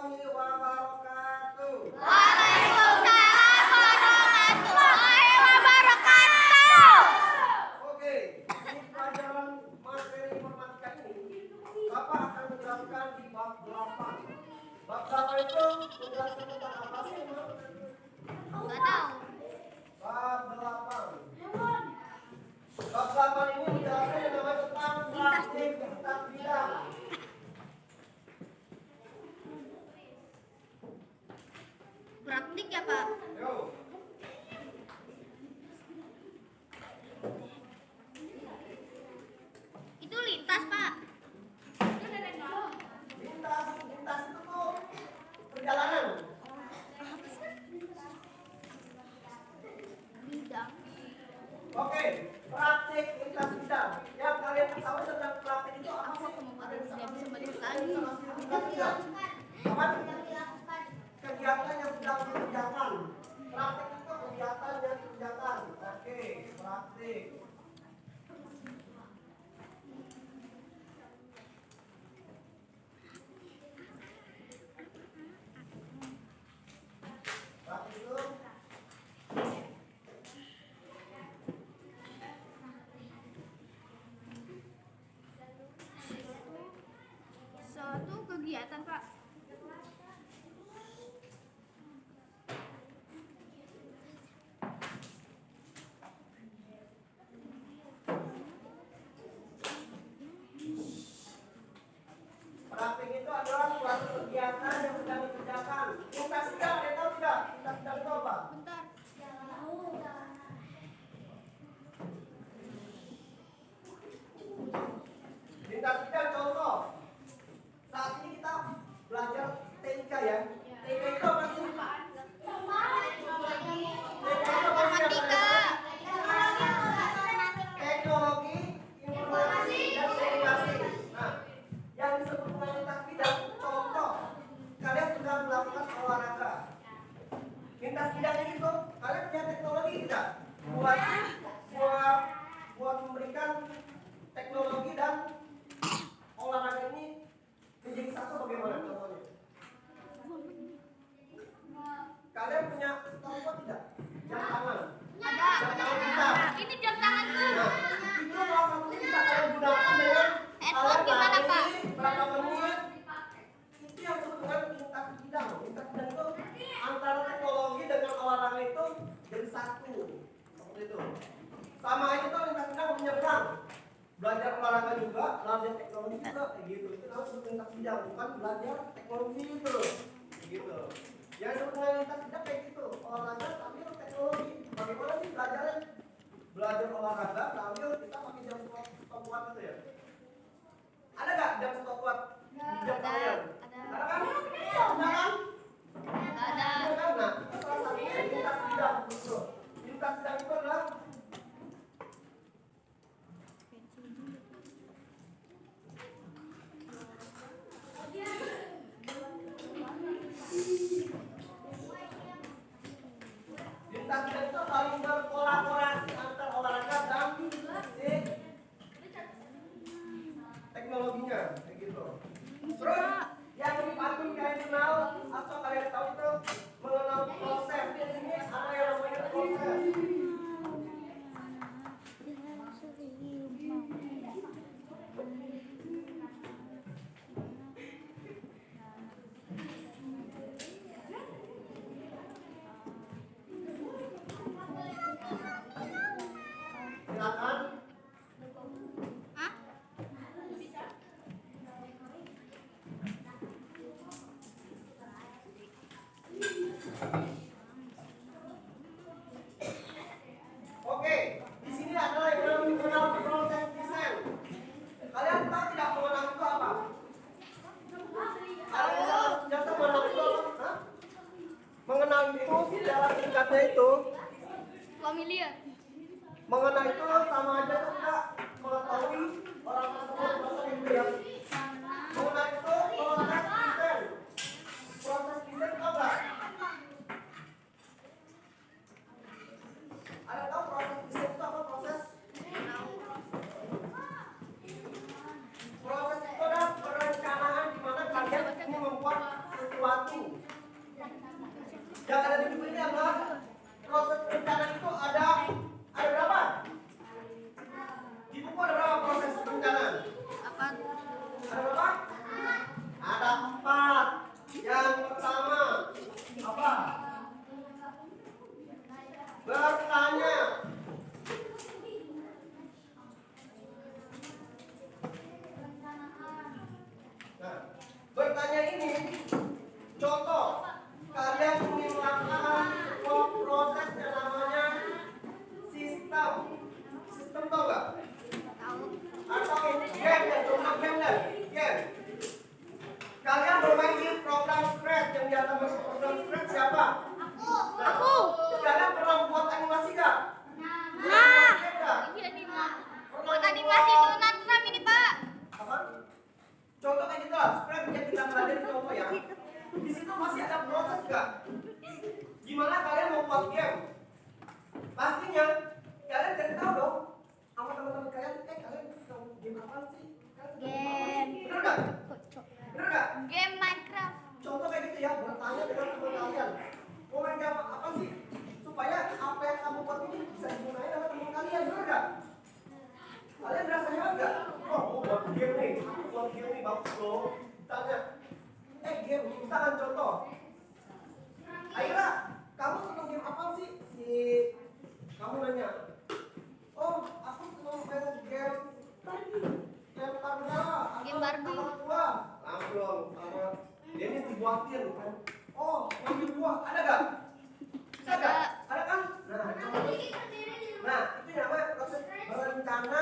warahmatullahi wabarakatuh. Waalaikumsalam warahmatullahi wabarakatuh. Oke, di pelajaran materi informatika ini, Bapak akan menjelaskan di bab 8. Bab 8 itu menjelaskan tentang apa sih, Mas? Nggak tahu. Bab 8. Bab 8 ini menjelaskan yang namanya tentang praktik lintas bidang. Praktik ya Pak? Yo. Itu lintas Pak? Lintas itu tuh perjalanan. Bidang. Oke, praktik lintas bidang. Yang kalian tahu tentang praktik itu apa sih? Ada yang Tidak bisa balik lintas lagi. bidang. Apa? Kegiatan yang sedang dikerjakan. Praktik itu kegiatan yang dikerjakan. Oke, praktik. Praktik itu Suatu kegiatan Pak. praktik itu adalah suatu kegiatan yang sedang dikerjakan. Lintas bidang, ada yang tahu tidak? Lintas bidang itu apa? Bentar. Lintas bidang contoh. Saat ini kita belajar TIK ya. TIK itu apa sih? TIK itu apa sih? Informatika. Teknologi, informasi, dan komunikasi. Nah, yang disebut dengan lintas bidang contoh. Kalian sudah melakukan olahraga. Lintas bidangnya itu, kalian punya teknologi tidak? Buat memberikan teknologi dan olahraga ini menjadi satu bagaimana contohnya? Kalian punya stopwatch tidak? Jam tangan. Ada. Jam tangan kita. Ini jam tanganku. Nah, itu salah satunya bisa kalian gunakan dengan Handphone gimana, lari Pak? berapa menit. Itu yang disebut dengan lintas bidang. Lintas bidang itu antara teknologi dengan olahraga itu jadi satu. Seperti itu. Sama aja tuh lintas bidang menyeberang. Belajar olahraga juga, belajar teknologi juga, kayak gitu. Itu namanya disebut lintas bidang, bukan belajar teknologi gitu loh. Kayak gitu. Yang disebut dengan lintas bidang kayak gitu, olahraga sambil teknologi. Bagaimana sih belajarnya? Belajar olahraga sambil kita pakai jam stopwatch itu ya. Ada nggak jam stopwatch di jam kalian? Ada. Ada kan? Ada kan? Nggak ada. Ada kan? Nah, itu salah satunya lintas bidang gitu. Lintas bidang itu adalah lintas bidang itu saling berkolaborasi antar olahraga dan si teknologinya kayak gitu. Terus yang lebih patut kalian kenal atau kalian tahu itu mengenal proses. Di sini ada yang namanya proses. Silakan. Hah? Oke, di sini adalah yang namanya mengenal proses desain. Kalian tahu tidak mengenal itu apa? Kalian jasa mengenal itu apa? Hah? Mengenal itu secara singkatnya itu Familiar. mengenal itu sama itu tanya, game, misalkan contoh, Aira, kamu seneng game apa sih? Kamu nanya, oh aku seneng main game lempar bola, Game Barbie. tua, langsung sama dia ini dibuatin kan? Oh, ambil buah, ada gak? Ada. Ada kan? Nah, itu namanya proses berencana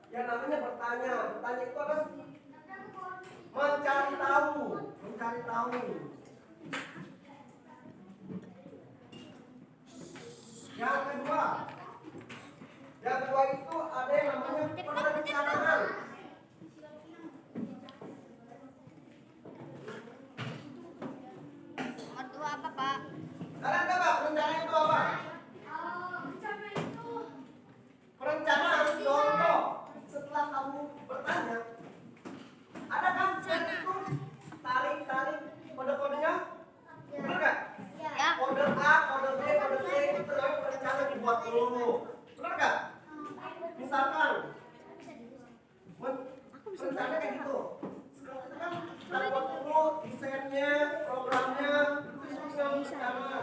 yang namanya bertanya. Bertanya itu adalah mencari tahu. Yang kedua itu ada yang namanya perencanaan. Nomor 2 apa, Pak? Kalian tahu nggak perencanaan itu apa? Perencanaan contoh setelah kamu bertanya, ada kan itu tarik kode-kodenya, benar nggak? Ya. Kode A, kode B, kode C itu namanya perencanaan dibuat dulu, benar nggak? Misalkan, perencanaan kayak gitu. Sekarang itu kan kita buat dulu desainnya, programnya, itu semua perencanaan.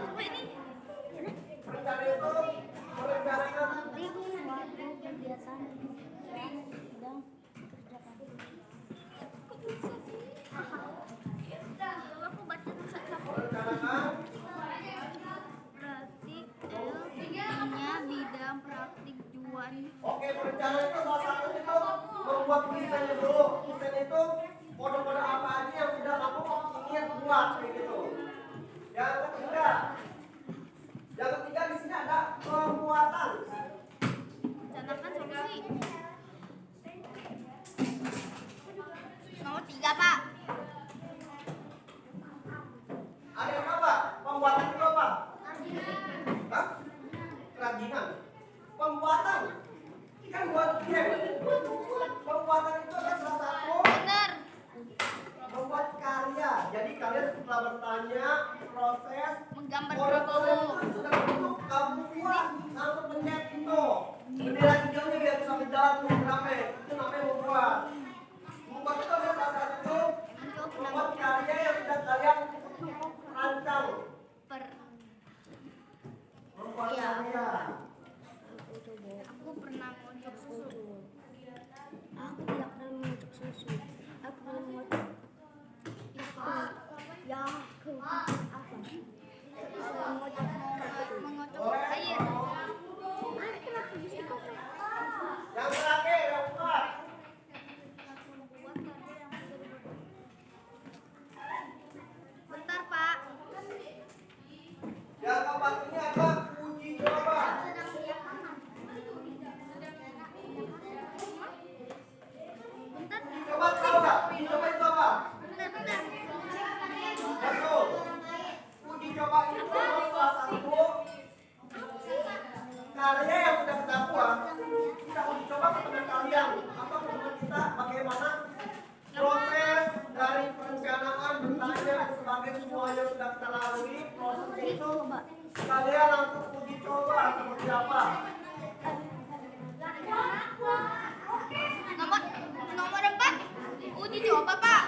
Perencanaan itu merencanakan. Aku baca Perencanaan praktik intinya bidang praktik juan. Oke, perencanaan itu salah satunya itu membuat desainnya dulu. Desain itu kode-kode apa aja yang sudah kamu ingin buat kayak gitu. Yang ketiga di sini ada pembuatan. Rencanakan solusi. Nomor 3, Pak. Ada yang apa? Pembuatan itu apa? Hah? Kerajinan. Pembuatan kan buat game. Pembuatan itu adalah salah satu Benar. membuat karya. Jadi kalian setelah bertanya proses Menggambar kode-kode dulu. itu sudah bentuk kamu buat langsung pencet itu. Bendera hijaunya biar bisa berjalan tuh rame. Itu namanya membuat. Membuat itu adalah salah satu membuat karya yang sudah kalian rancang. Membuat Ya. karya. Aku pernah ngojek susu. Aku tidak pernah mengocok susu. Aku pernah mengocok. Ya, aku apa? Mengocok air. Air kenapa bisa kocok? Yang terakhir, yang keempat. Bentar, Pak. Yang keempat ini adalah uji coba. Bentar. Coba tahu nggak? Uji coba itu apa? Bentar. Betul. Uji coba itu adalah salah satu karya yang sudah kita buat. Kita uji coba ke teman kalian atau ke teman kita bagaimana proses dari perencanaan, bertanya dan sebagainya semuanya sudah kita lalui. Prosesnya itu kalian langsung uji coba seperti apa. Nomor 4. Uji coba, Pak.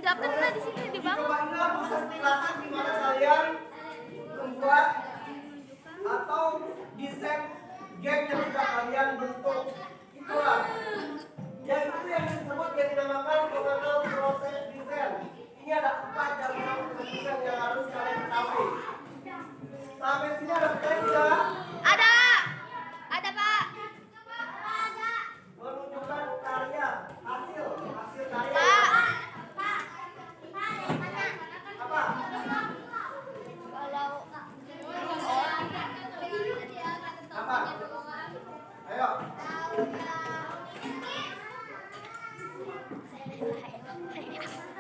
Daftarnya di sini di bawah. Coba inilah proses silakan di mana kalian membuat atau desain game yang sudah kalian bentuk. Itulah yang itu yang disebut yang dinamakan mengenal proses desain. Ini ada 4 jalan proses desain yang harus kalian ketahui. Sampai sini ada tidak? Ada. Ada, Pak. Menunjukkan karya hasil karya. Pak. Apa? Kalau Apa? Ayo. oh.